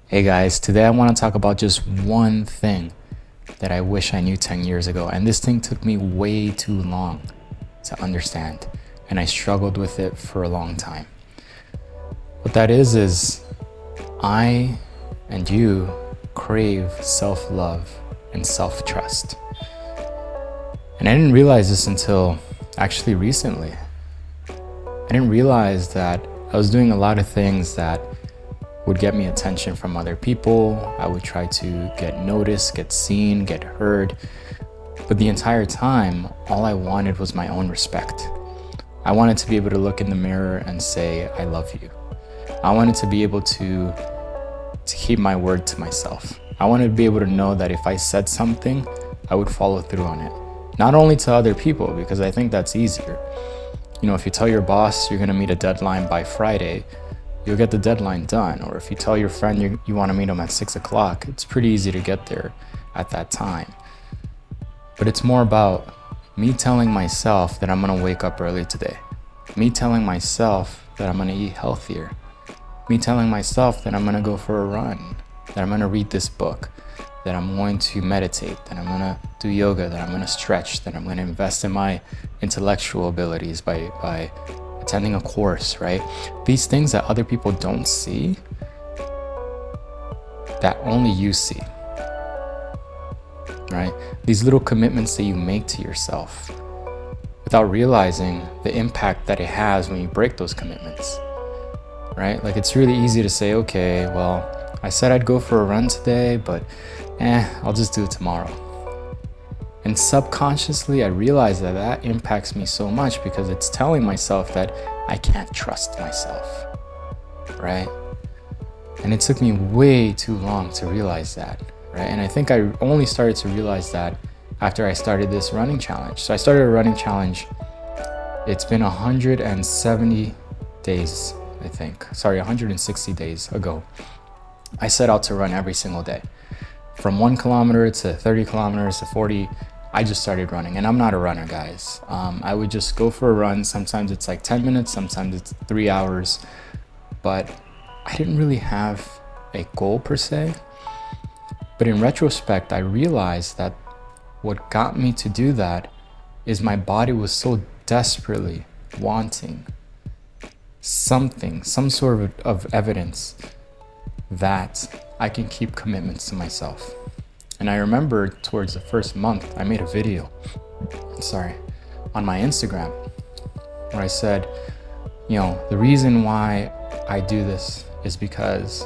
Hey guys, today I want to talk about just one thing that I wish I knew 10 years ago. And this thing took me way too long to understand. And I struggled with it for a long time. What that is I and you crave self-love and self-trust. And I didn't realize this until actually recently. I didn't realize that I was doing a lot of things that would get me attention from other people. I would try to get noticed, get seen, get heard. But the entire time, all I wanted was my own respect. I wanted to be able to look in the mirror and say, I love you. I wanted to be able to keep my word to myself. I wanted to be able to know that if I said something, I would follow through on it. Not only to other people, because I think that's easier. You know, if you tell your boss you're gonna meet a deadline by Friday, you'll get the deadline done. Or if you tell your friend you want to meet them at 6 o'clock, it's pretty easy to get there at that time. But it's more about me telling myself that I'm going to wake up early today. Me telling myself that I'm going to eat healthier. Me telling myself that I'm going to go for a run, that I'm going to read this book, that I'm going to meditate, that I'm going to do yoga, that I'm going to stretch, that I'm going to invest in my intellectual abilities by attending a course, right? These things that other people don't see, that only you see, right? These little commitments that you make to yourself without realizing the impact that it has when you break those commitments, right? Like, it's really easy to say, okay, well, I said I'd go for a run today, but I'll just do it tomorrow. And subconsciously, I realize that impacts me so much because it's telling myself that I can't trust myself, right? And it took me way too long to realize that, right? And I think I only started to realize that after I started this running challenge. So I started a running challenge. It's been 170 days, I think. Sorry, 160 days ago. I set out to run every single day. From 1 kilometer to 30 kilometers to 40, I just started running. And I'm not a runner, guys. I would just go for a run. Sometimes it's like 10 minutes, sometimes it's 3 hours. But I didn't really have a goal per se. But in retrospect, I realized that what got me to do that is my body was so desperately wanting something, some sort of evidence that I can keep commitments to myself. And I remember towards the first month, I made a video, on my Instagram, where I said, you know, the reason why I do this is because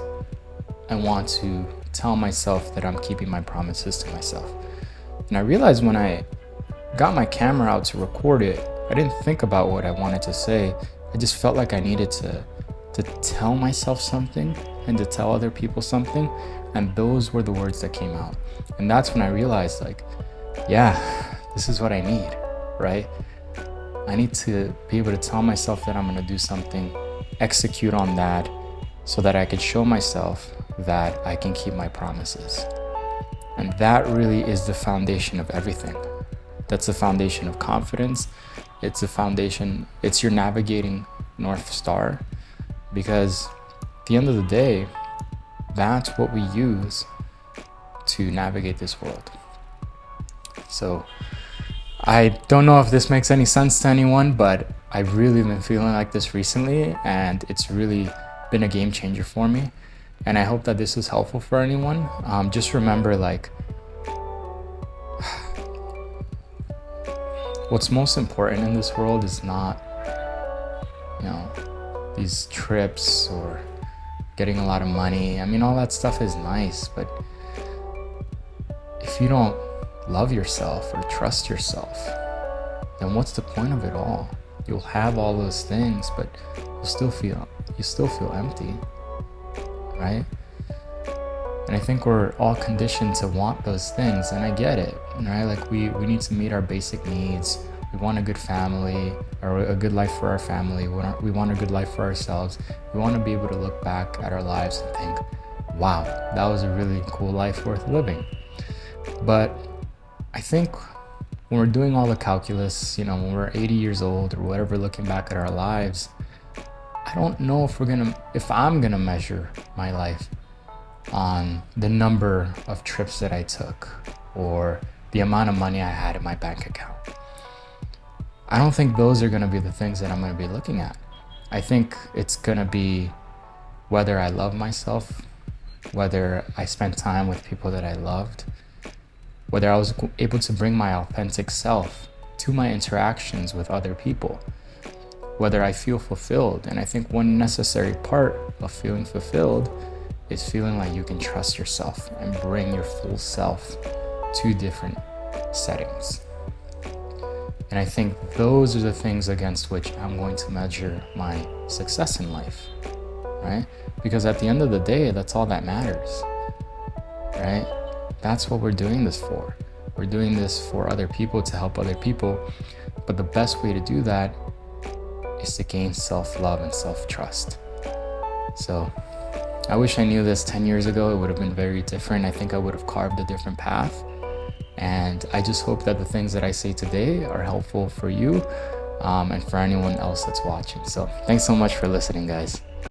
I want to tell myself that I'm keeping my promises to myself. And I realized when I got my camera out to record it, I didn't think about what I wanted to say. I just felt like I needed to tell myself something and to tell other people something. And those were the words that came out. And that's when I realized, like, yeah, this is what I need, right? I need to be able to tell myself that I'm going to do something, execute on that, so that I could show myself that I can keep my promises. And that really is the foundation of everything. That's the foundation of confidence. It's the foundation, it's your navigating North Star. Because at the end of the day, that's what we use to navigate this world. So I don't know if this makes any sense to anyone, but I've really been feeling like this recently, and it's really been a game changer for me. And I hope that this is helpful for anyone. Just remember, like, what's most important in this world is not, you know, these trips or getting a lot of money. I mean, all that stuff is nice, but if you don't love yourself or trust yourself, then what's the point of it all? You'll have all those things, but you still feel empty, right? And I think we're all conditioned to want those things, and I get it, right? Like, we need to meet our basic needs. We want a good family, or a good life for our family. We want a good life for ourselves. We want to be able to look back at our lives and think, wow, that was a really cool life worth living. But I think when we're doing all the calculus, you know, when we're 80 years old or whatever, looking back at our lives, I don't know if I'm gonna measure my life on the number of trips that I took or the amount of money I had in my bank account. I don't think those are going to be the things that I'm going to be looking at. I think it's going to be whether I love myself, whether I spent time with people that I loved, whether I was able to bring my authentic self to my interactions with other people, whether I feel fulfilled. And I think one necessary part of feeling fulfilled is feeling like you can trust yourself and bring your full self to different settings. And I think those are the things against which I'm going to measure my success in life, right? Because at the end of the day, that's all that matters, right? That's what we're doing this for. We're doing this for other people, to help other people. But the best way to do that is to gain self-love and self-trust. So I wish I knew this 10 years ago. It would have been very different. I think I would have carved a different path. And I just hope that the things that I say today are helpful for you and for anyone else that's watching. So thanks so much for listening, guys.